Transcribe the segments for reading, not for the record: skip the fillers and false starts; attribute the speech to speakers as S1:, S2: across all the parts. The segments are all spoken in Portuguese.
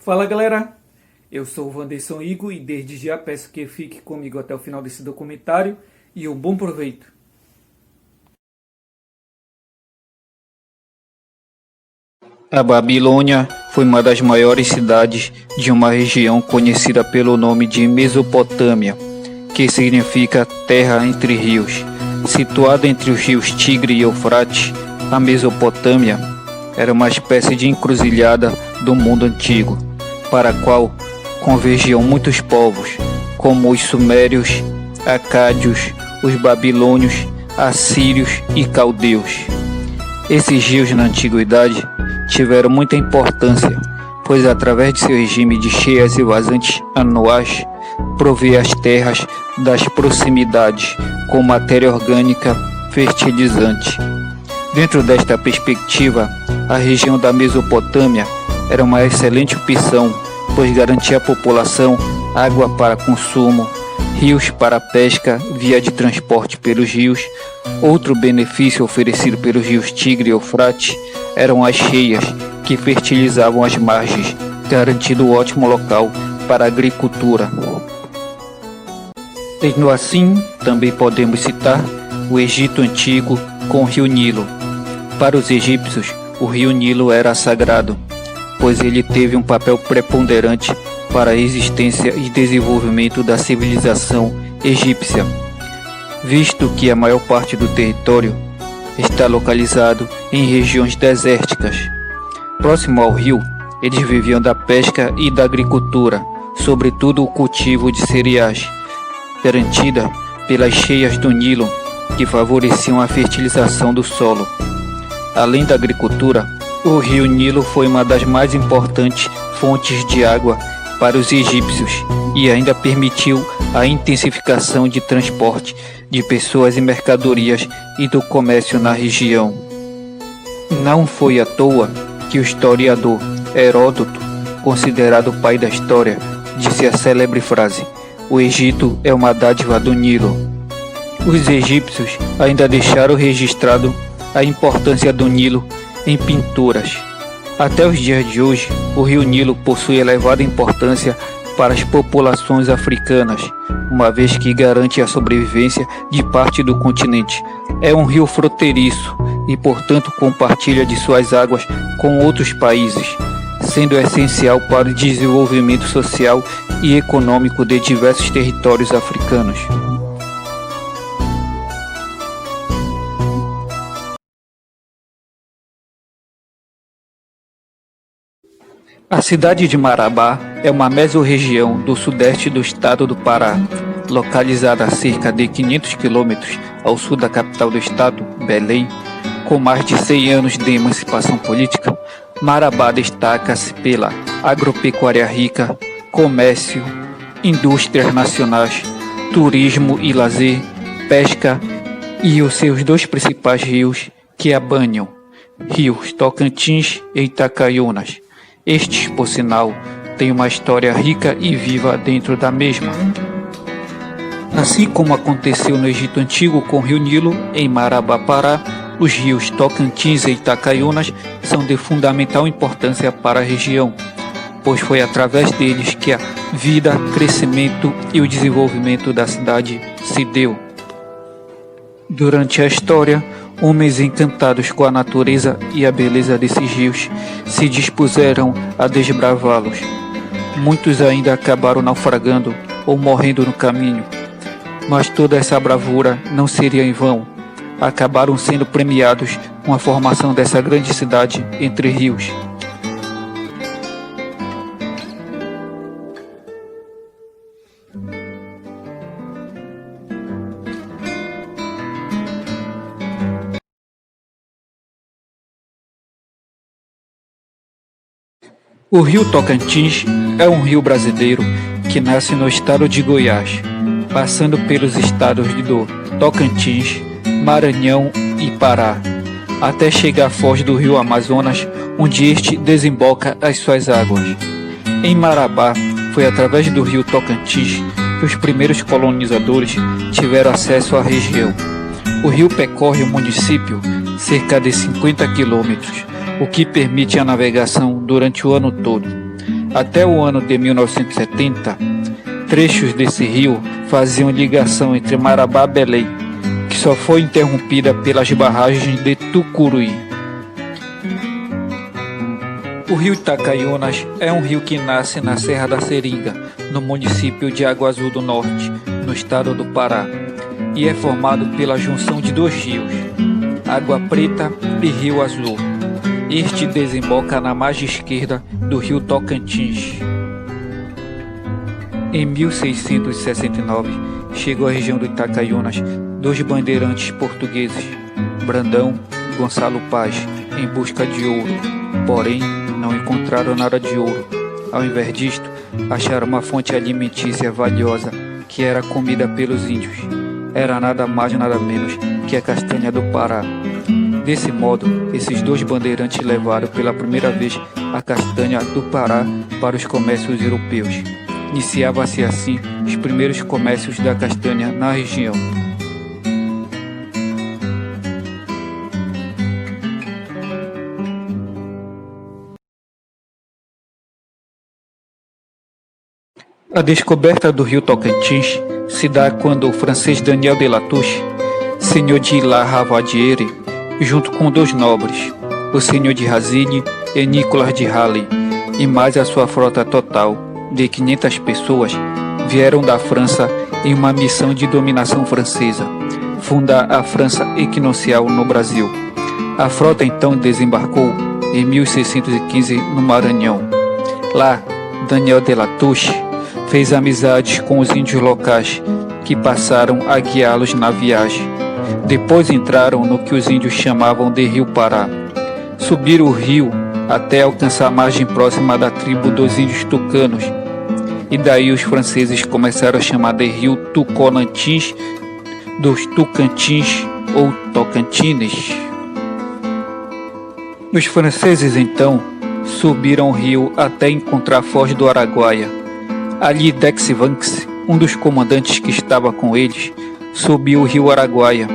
S1: Fala galera, eu sou o Wanderson Igo e desde já peço que fique comigo até o final desse documentário e um bom proveito.
S2: A Babilônia foi uma das maiores cidades de uma região conhecida pelo nome de Mesopotâmia, que significa terra entre rios. Situada entre os rios Tigre e Eufrates, a Mesopotâmia era uma espécie de encruzilhada do mundo antigo, para a qual convergiam muitos povos, como os sumérios, acádios, os babilônios, assírios e caldeus. Esses rios na antiguidade tiveram muita importância, pois através de seu regime de cheias e vazantes anuais, provê as terras das proximidades com matéria orgânica fertilizante. Dentro desta perspectiva, a região da Mesopotâmia era uma excelente opção, pois garantia à população água para consumo, rios para pesca via de transporte pelos rios. Outro benefício oferecido pelos rios Tigre e Eufrates eram as cheias, que fertilizavam as margens, garantindo um ótimo local para a agricultura. Tendo assim, também podemos citar o Egito Antigo com o rio Nilo. Para os egípcios, o rio Nilo era sagrado, pois ele teve um papel preponderante para a existência e desenvolvimento da civilização egípcia, visto que a maior parte do território está localizado em regiões desérticas. Próximo ao rio, eles viviam da pesca e da agricultura, sobretudo o cultivo de cereais, garantida pelas cheias do Nilo, que favoreciam a fertilização do solo. Além da agricultura, o rio Nilo foi uma das mais importantes fontes de água para os egípcios e ainda permitiu a intensificação de transporte de pessoas e mercadorias e do comércio na região. Não foi à toa que o historiador Heródoto, considerado o pai da história, disse a célebre frase: "O Egito é uma dádiva do Nilo". Os egípcios ainda deixaram registrado a importância do Nilo em pinturas. Até os dias de hoje, o rio Nilo possui elevada importância para as populações africanas, uma vez que garante a sobrevivência de parte do continente. É um rio fronteiriço e, portanto, compartilha de suas águas com outros países, sendo essencial para o desenvolvimento social e econômico de diversos territórios africanos. A cidade de Marabá é uma mesorregião do sudeste do estado do Pará, localizada a cerca de 500 quilômetros ao sul da capital do estado, Belém. Com mais de 100 anos de emancipação política, Marabá destaca-se pela agropecuária rica, comércio, indústrias nacionais, turismo e lazer, pesca e os seus dois principais rios que a banham, rios Tocantins e Itacaiunas. Estes, por sinal, têm uma história rica e viva dentro da mesma. Assim como aconteceu no Egito Antigo com o rio Nilo, em Marabá, Pará, os rios Tocantins e Itacaiunas são de fundamental importância para a região, pois foi através deles que a vida, crescimento e o desenvolvimento da cidade se deu. Durante a história, homens encantados com a natureza e a beleza desses rios se dispuseram a desbravá-los. Muitos ainda acabaram naufragando ou morrendo no caminho, mas toda essa bravura não seria em vão. Acabaram sendo premiados com a formação dessa grande cidade entre rios. O rio Tocantins é um rio brasileiro que nasce no estado de Goiás, passando pelos estados do Tocantins, Maranhão e Pará, até chegar à foz do rio Amazonas, onde este desemboca as suas águas. Em Marabá, foi através do rio Tocantins que os primeiros colonizadores tiveram acesso à região. O rio percorre o município cerca de 50 quilômetros, o que permite a navegação durante o ano todo. Até o ano de 1970, trechos desse rio faziam ligação entre Marabá e Belém, que só foi interrompida pelas barragens de Tucuruí. O rio Itacaiunas é um rio que nasce na Serra da Seringa, no município de Água Azul do Norte, no estado do Pará, e é formado pela junção de dois rios, Água Preta e Rio Azul. Este desemboca na margem esquerda do rio Tocantins. Em 1669, chegou à região do Itacaiunas dois bandeirantes portugueses, Brandão e Gonçalo Paz, em busca de ouro, porém não encontraram nada de ouro. Ao invés disto, acharam uma fonte alimentícia valiosa que era comida pelos índios. Era nada mais nada menos que a castanha do Pará. Desse modo, esses dois bandeirantes levaram pela primeira vez a castanha do Pará para os comércios europeus. Iniciava-se assim os primeiros comércios da castanha na região. A descoberta do rio Tocantins se dá quando o francês Daniel de Latouche, senhor de La Ravadière, junto com dois nobres, o senhor de Razilly e Nicolas de Halley, e mais a sua frota total de 500 pessoas, vieram da França em uma missão de dominação francesa, fundar a França equinocial no Brasil. A frota então desembarcou em 1615 no Maranhão. Lá, Daniel de Latouche fez amizades com os índios locais, que passaram a guiá-los na viagem. Depois entraram no que os índios chamavam de Rio Pará. Subiram o rio até alcançar a margem próxima da tribo dos índios tucanos, e daí os franceses começaram a chamar de Rio Tuconantins, dos Tucantins ou Tocantines. Os franceses então subiram o rio até encontrar a Foz do Araguaia. Ali Dex-Vance, um dos comandantes que estava com eles, subiu o rio Araguaia,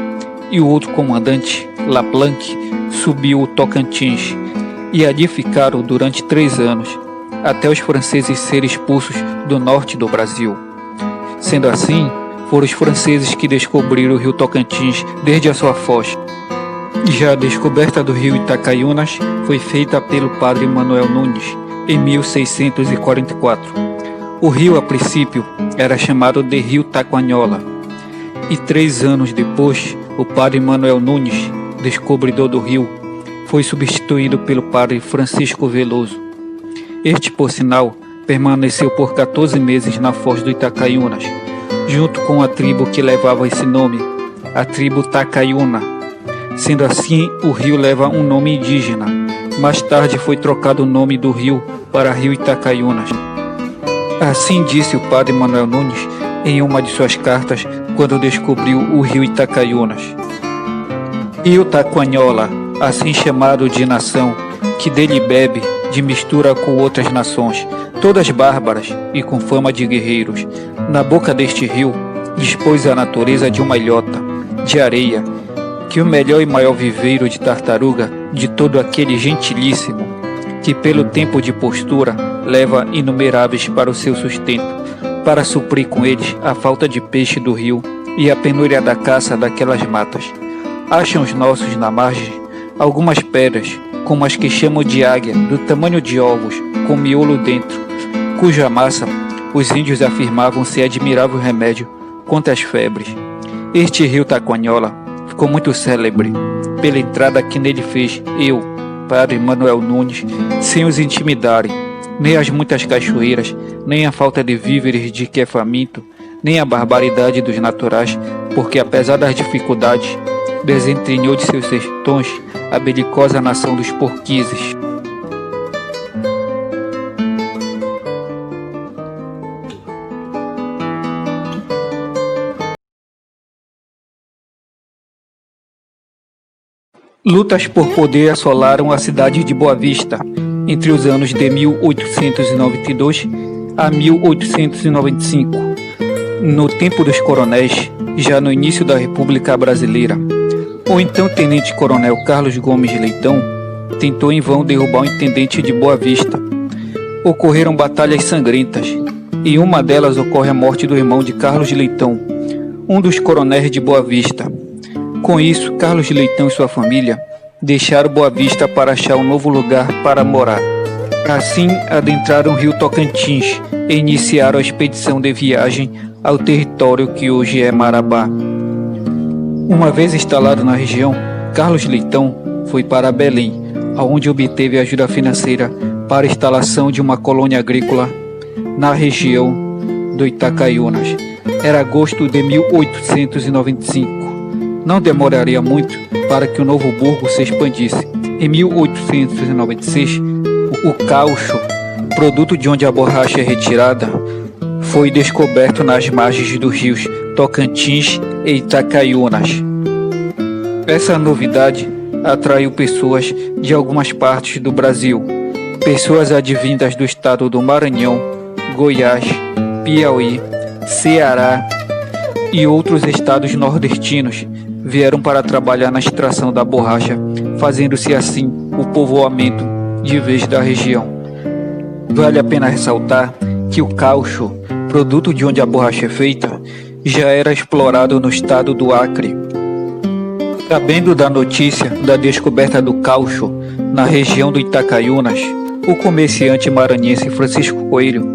S2: e o outro comandante, Laplanque, subiu o Tocantins, e ali ficaram durante 3 anos, até os franceses serem expulsos do norte do Brasil. Sendo assim, foram os franceses que descobriram o rio Tocantins desde a sua foz. Já a descoberta do rio Itacaiunas foi feita pelo padre Manuel Nunes, em 1644. O rio, a princípio, era chamado de Rio Taquanhola, e 3 anos depois, o padre Manuel Nunes, descobridor do rio, foi substituído pelo padre Francisco Veloso. Este, por sinal, permaneceu por 14 meses na foz do Itacaiunas, junto com a tribo que levava esse nome, a tribo Tacaiuna. Sendo assim, o rio leva um nome indígena. Mais tarde foi trocado o nome do rio para Rio Itacaiunas. Assim disse o padre Manuel Nunes em uma de suas cartas quando descobriu o rio Itacaiunas. Rio Taquanhola, assim chamado de nação, que dele bebe, de mistura com outras nações, todas bárbaras e com fama de guerreiros. Na boca deste rio, dispôs a natureza de uma ilhota, de areia, que o melhor e maior viveiro de tartaruga de todo aquele gentilíssimo, que pelo tempo de postura leva inumeráveis para o seu sustento, para suprir com eles a falta de peixe do rio e a penúria da caça daquelas matas. Acham os nossos na margem algumas pedras, como as que chamam de águia, do tamanho de ovos, com miolo dentro, cuja massa os índios afirmavam ser admirável remédio contra as febres. Este rio Taquanhola ficou muito célebre pela entrada que nele fez eu, padre Manuel Nunes, sem os intimidarem, nem as muitas cachoeiras, nem a falta de víveres de que é faminto, nem a barbaridade dos naturais, porque apesar das dificuldades, desentrinhou de seus sertões a belicosa nação dos porquises. Lutas por poder assolaram a cidade de Boa Vista entre os anos de 1892 a 1895, no tempo dos coronéis, já no início da República Brasileira. O então tenente-coronel Carlos Gomes Leitão tentou em vão derrubar o intendente de Boa Vista, ocorreram batalhas sangrentas. Em uma delas ocorre a morte do irmão de Carlos Leitão, um dos coronéis de Boa Vista. Com isso, Carlos Leitão e sua família deixaram Boa Vista para achar um novo lugar para morar. Assim, adentraram o rio Tocantins e iniciaram a expedição de viagem ao território que hoje é Marabá. Uma vez instalado na região, Carlos Leitão foi para Belém, onde obteve ajuda financeira para a instalação de uma colônia agrícola na região do Itacaiunas. Era agosto de 1895. Não demoraria muito para que o novo burgo se expandisse. Em 1896, o caucho, produto de onde a borracha é retirada, foi descoberto nas margens dos rios Tocantins e Itacaiunas. Essa novidade atraiu pessoas de algumas partes do Brasil, pessoas advindas do estado do Maranhão, Goiás, Piauí, Ceará e outros estados nordestinos vieram para trabalhar na extração da borracha, fazendo-se assim o povoamento de vez da região. Vale a pena ressaltar que o caucho, produto de onde a borracha é feita, já era explorado no estado do Acre. Sabendo da notícia da descoberta do caucho na região do Itacaiunas, o comerciante maranhense Francisco Coelho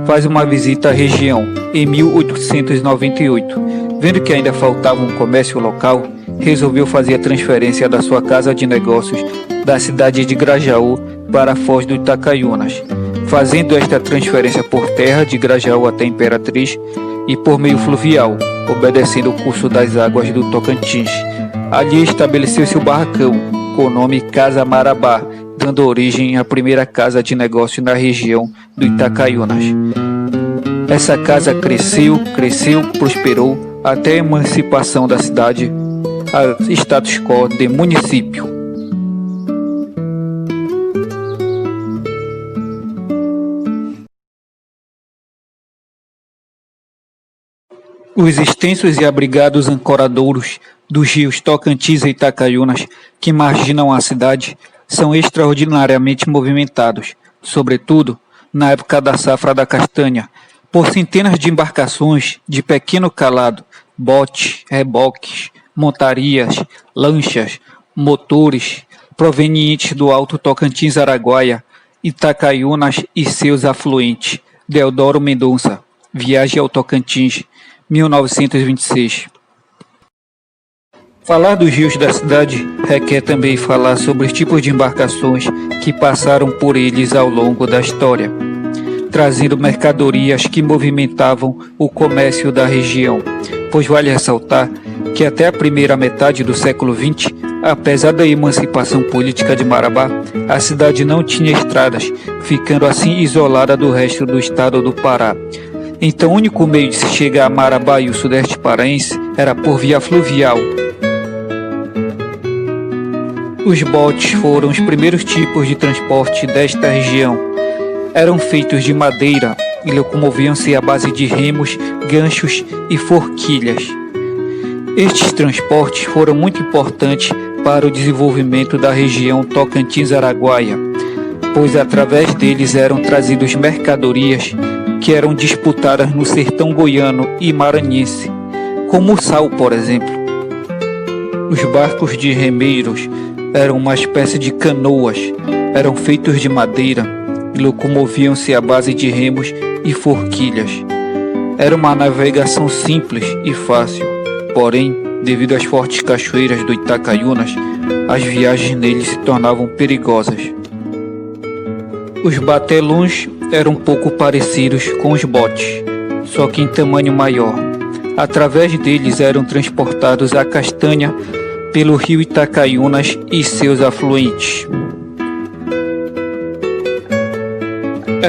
S2: faz uma visita à região em 1898. Vendo que ainda faltava um comércio local, resolveu fazer a transferência da sua casa de negócios da cidade de Grajaú para a Foz do Itacaiunas, fazendo esta transferência por terra de Grajaú até Imperatriz e por meio fluvial, obedecendo o curso das águas do Tocantins. Ali estabeleceu-se o barracão, com o nome Casa Marabá, dando origem à primeira casa de negócio na região do Itacaiunas. Essa casa cresceu, prosperou até a emancipação da cidade a status quo de município. Os extensos e abrigados ancoradouros dos rios Tocantins e Itacaiunas que marginam a cidade são extraordinariamente movimentados, sobretudo na época da safra da castanha, por centenas de embarcações de pequeno calado, botes, reboques, montarias, lanchas, motores, provenientes do Alto Tocantins Araguaia, Itacaiunas e seus afluentes. Deodoro Mendonça, Viagem ao Tocantins, 1926. Falar dos rios da cidade requer também falar sobre os tipos de embarcações que passaram por eles ao longo da história, trazendo mercadorias que movimentavam o comércio da região, pois vale ressaltar que até a primeira metade do século XX, apesar da emancipação política de Marabá, a cidade não tinha estradas, ficando assim isolada do resto do estado do Pará. Então o único meio de se chegar a Marabá e o sudeste paraense era por via fluvial. Os botes foram os primeiros tipos de transporte desta região. Eram feitos de madeira e locomoviam-se à base de remos, ganchos e forquilhas. Estes transportes foram muito importantes para o desenvolvimento da região Tocantins-Araguaia, pois através deles eram trazidas mercadorias que eram disputadas no sertão goiano e maranhense, como o sal, por exemplo. Os barcos de remeiros eram uma espécie de canoas, eram feitos de madeira e locomoviam-se à base de remos e forquilhas. Era uma navegação simples e fácil, porém, devido às fortes cachoeiras do Itacaiunas, as viagens neles se tornavam perigosas. Os batelões eram um pouco parecidos com os botes, só que em tamanho maior. Através deles eram transportados a castanha pelo rio Itacaiunas e seus afluentes.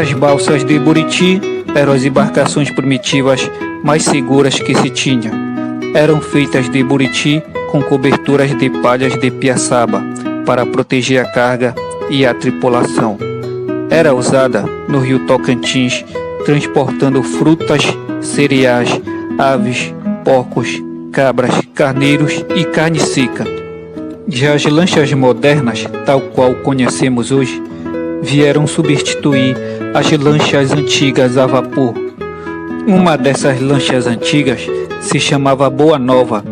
S2: As balsas de Buriti eram as embarcações primitivas mais seguras que se tinha. Eram feitas de Buriti com coberturas de palhas de piaçaba para proteger a carga e a tripulação. Era usada no rio Tocantins, transportando frutas, cereais, aves, porcos, cabras, carneiros e carne seca. Já as lanchas modernas, tal qual conhecemos hoje, vieram substituir as lanchas antigas a vapor. Uma dessas lanchas antigas se chamava Boa Nova,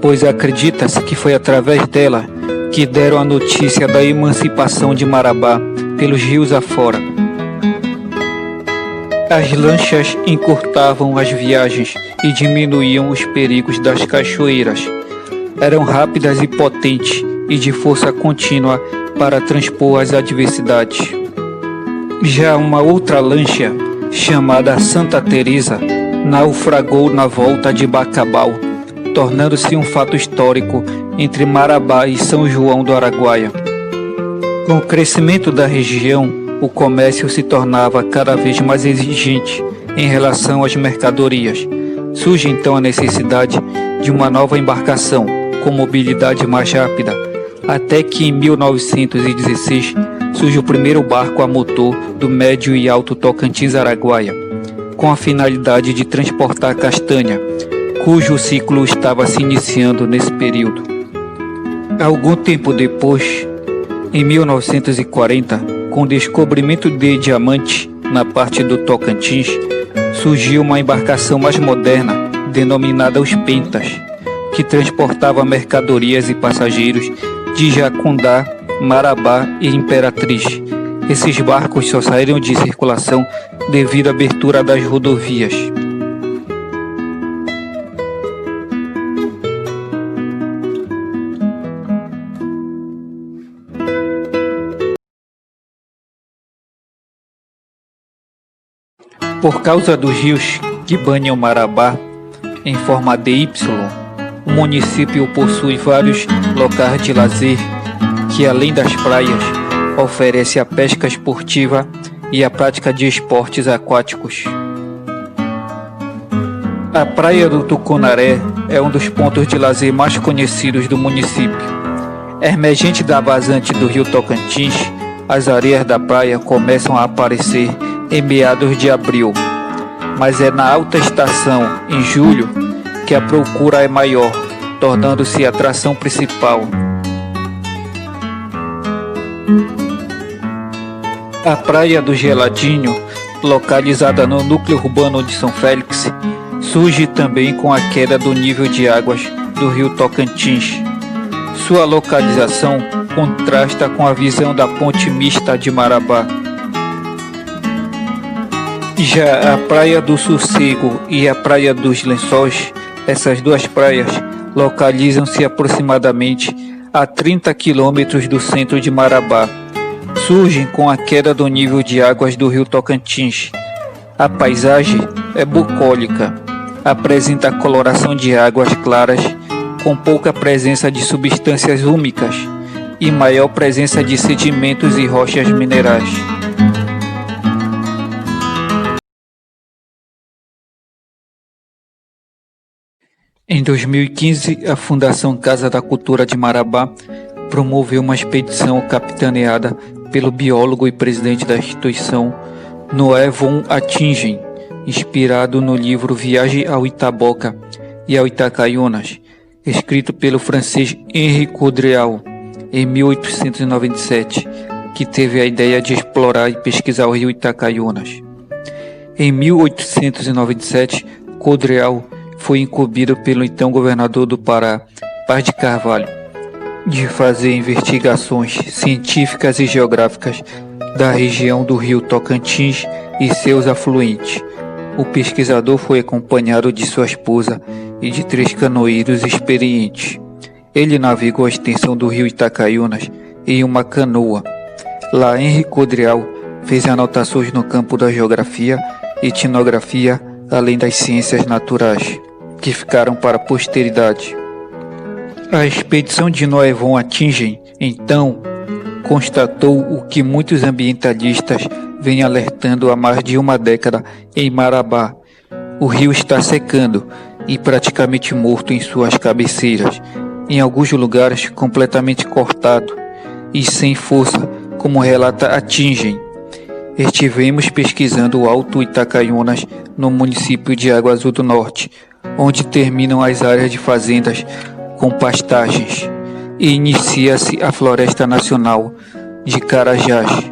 S2: pois acredita-se que foi através dela que deram a notícia da emancipação de Marabá pelos rios afora. As lanchas encurtavam as viagens e diminuíam os perigos das cachoeiras. Eram rápidas e potentes e de força contínua para transpor as adversidades. Já uma outra lancha, chamada Santa Teresa, naufragou na volta de Bacabal, tornando-se um fato histórico entre Marabá e São João do Araguaia. Com o crescimento da região, o comércio se tornava cada vez mais exigente em relação às mercadorias. Surge então a necessidade de uma nova embarcação com mobilidade mais rápida, até que em 1916 surge o primeiro barco a motor do Médio e Alto Tocantins-Araguaia, com a finalidade de transportar castanha, cujo ciclo estava se iniciando nesse período. Algum tempo depois, em 1940, com o descobrimento de diamante na parte do Tocantins, surgiu uma embarcação mais moderna, denominada os Pentas, que transportava mercadorias e passageiros de Jacundá, Marabá e Imperatriz. Esses barcos só saíram de circulação devido à abertura das rodovias. Por causa dos rios que banham Marabá em forma de Y, o município possui vários locais de lazer que, além das praias, oferece a pesca esportiva e a prática de esportes aquáticos. A Praia do Tucunaré é um dos pontos de lazer mais conhecidos do município. Emergente da vazante do rio Tocantins, as areias da praia começam a aparecer em meados de abril, mas é na alta estação, em julho, que a procura é maior, tornando-se a atração principal. A Praia do Geladinho, localizada no núcleo urbano de São Félix, surge também com a queda do nível de águas do rio Tocantins. Sua localização contrasta com a visão da ponte mista de Marabá. Já a Praia do Sossego e a Praia dos Lençóis, essas duas praias localizam-se aproximadamente a 30 quilômetros do centro de Marabá. Surgem com a queda do nível de águas do rio Tocantins. A paisagem é bucólica, apresenta coloração de águas claras, com pouca presença de substâncias úmicas e maior presença de sedimentos e rochas minerais. Em 2015, a Fundação Casa da Cultura de Marabá promoveu uma expedição capitaneada pelo biólogo e presidente da instituição, Noé von Attingen, inspirado no livro Viagem ao Itaboca e ao Itacaiunas, escrito pelo francês Henri Codreal, em 1897, que teve a ideia de explorar e pesquisar o rio Itacaiunas. Em 1897, Codreal foi incumbido pelo então governador do Pará, Paz de Carvalho, de fazer investigações científicas e geográficas da região do rio Tocantins e seus afluentes. O pesquisador foi acompanhado de sua esposa e de 3 canoeiros experientes. Ele navegou a extensão do rio Itacaiunas em uma canoa. Lá, Henri Codreal fez anotações no campo da geografia e etnografia, além das ciências naturais, que ficaram para a posteridade. A expedição de Noé von Attingen, então, constatou o que muitos ambientalistas vêm alertando há mais de uma década em Marabá. O rio está secando e praticamente morto em suas cabeceiras, em alguns lugares completamente cortado e sem força, como relata Attingen. Estivemos pesquisando o Alto Itacaiunas no município de Água Azul do Norte, onde terminam as áreas de fazendas com pastagens, e inicia-se a Floresta Nacional de Carajás,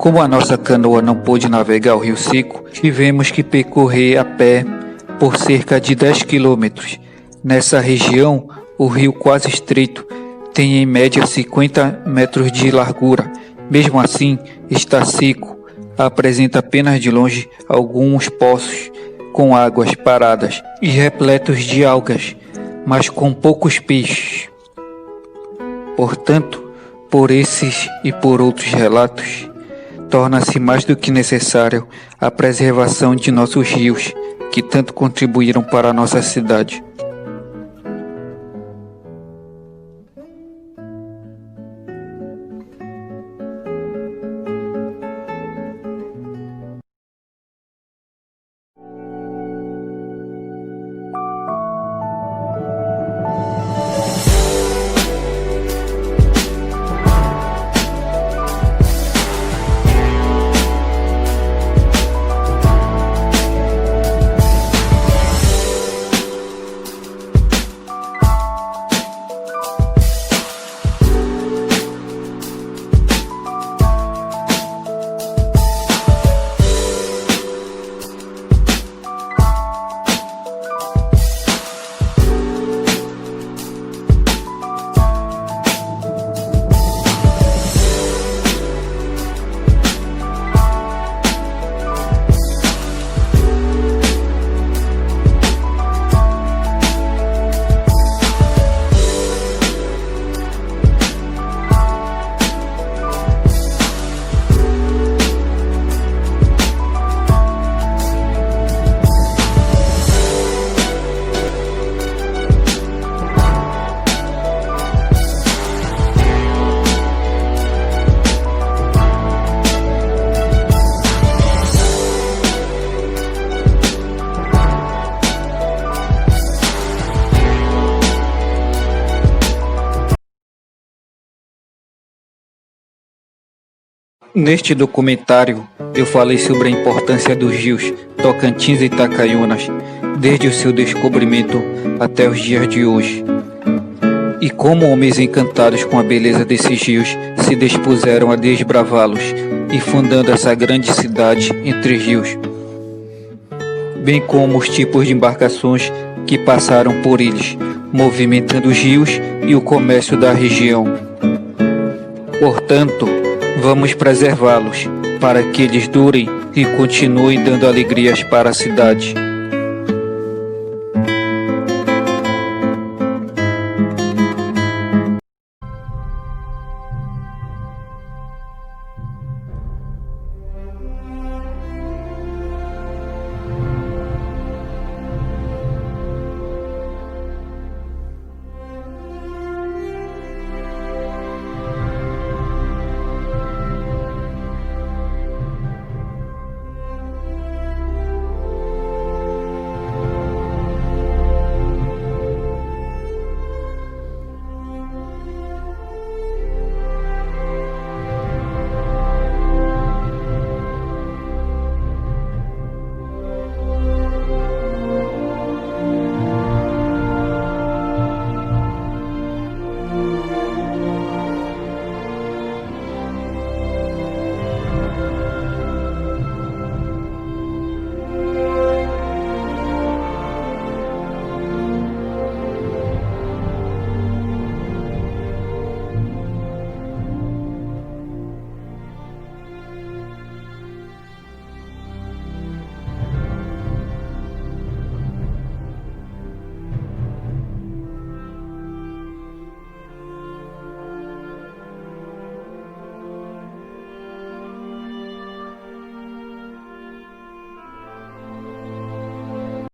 S2: Como a nossa canoa não pôde navegar o rio seco, tivemos que percorrer a pé por cerca de 10 quilômetros. Nessa região, o rio quase estreito tem em média 50 metros de largura. Mesmo assim, está seco. Apresenta apenas de longe alguns poços com águas paradas e repletos de algas, mas com poucos peixes. Portanto, por esses e por outros relatos, torna-se mais do que necessário a preservação de nossos rios, que tanto contribuíram para a nossa cidade. Neste documentário, eu falei sobre a importância dos rios Tocantins e Itacaiunas, desde o seu descobrimento até os dias de hoje. E como homens encantados com a beleza desses rios se dispuseram a desbravá-los e fundando essa grande cidade entre rios, bem como os tipos de embarcações que passaram por eles, movimentando os rios e o comércio da região. Portanto, vamos preservá-los para que eles durem e continuem dando alegrias para a cidade.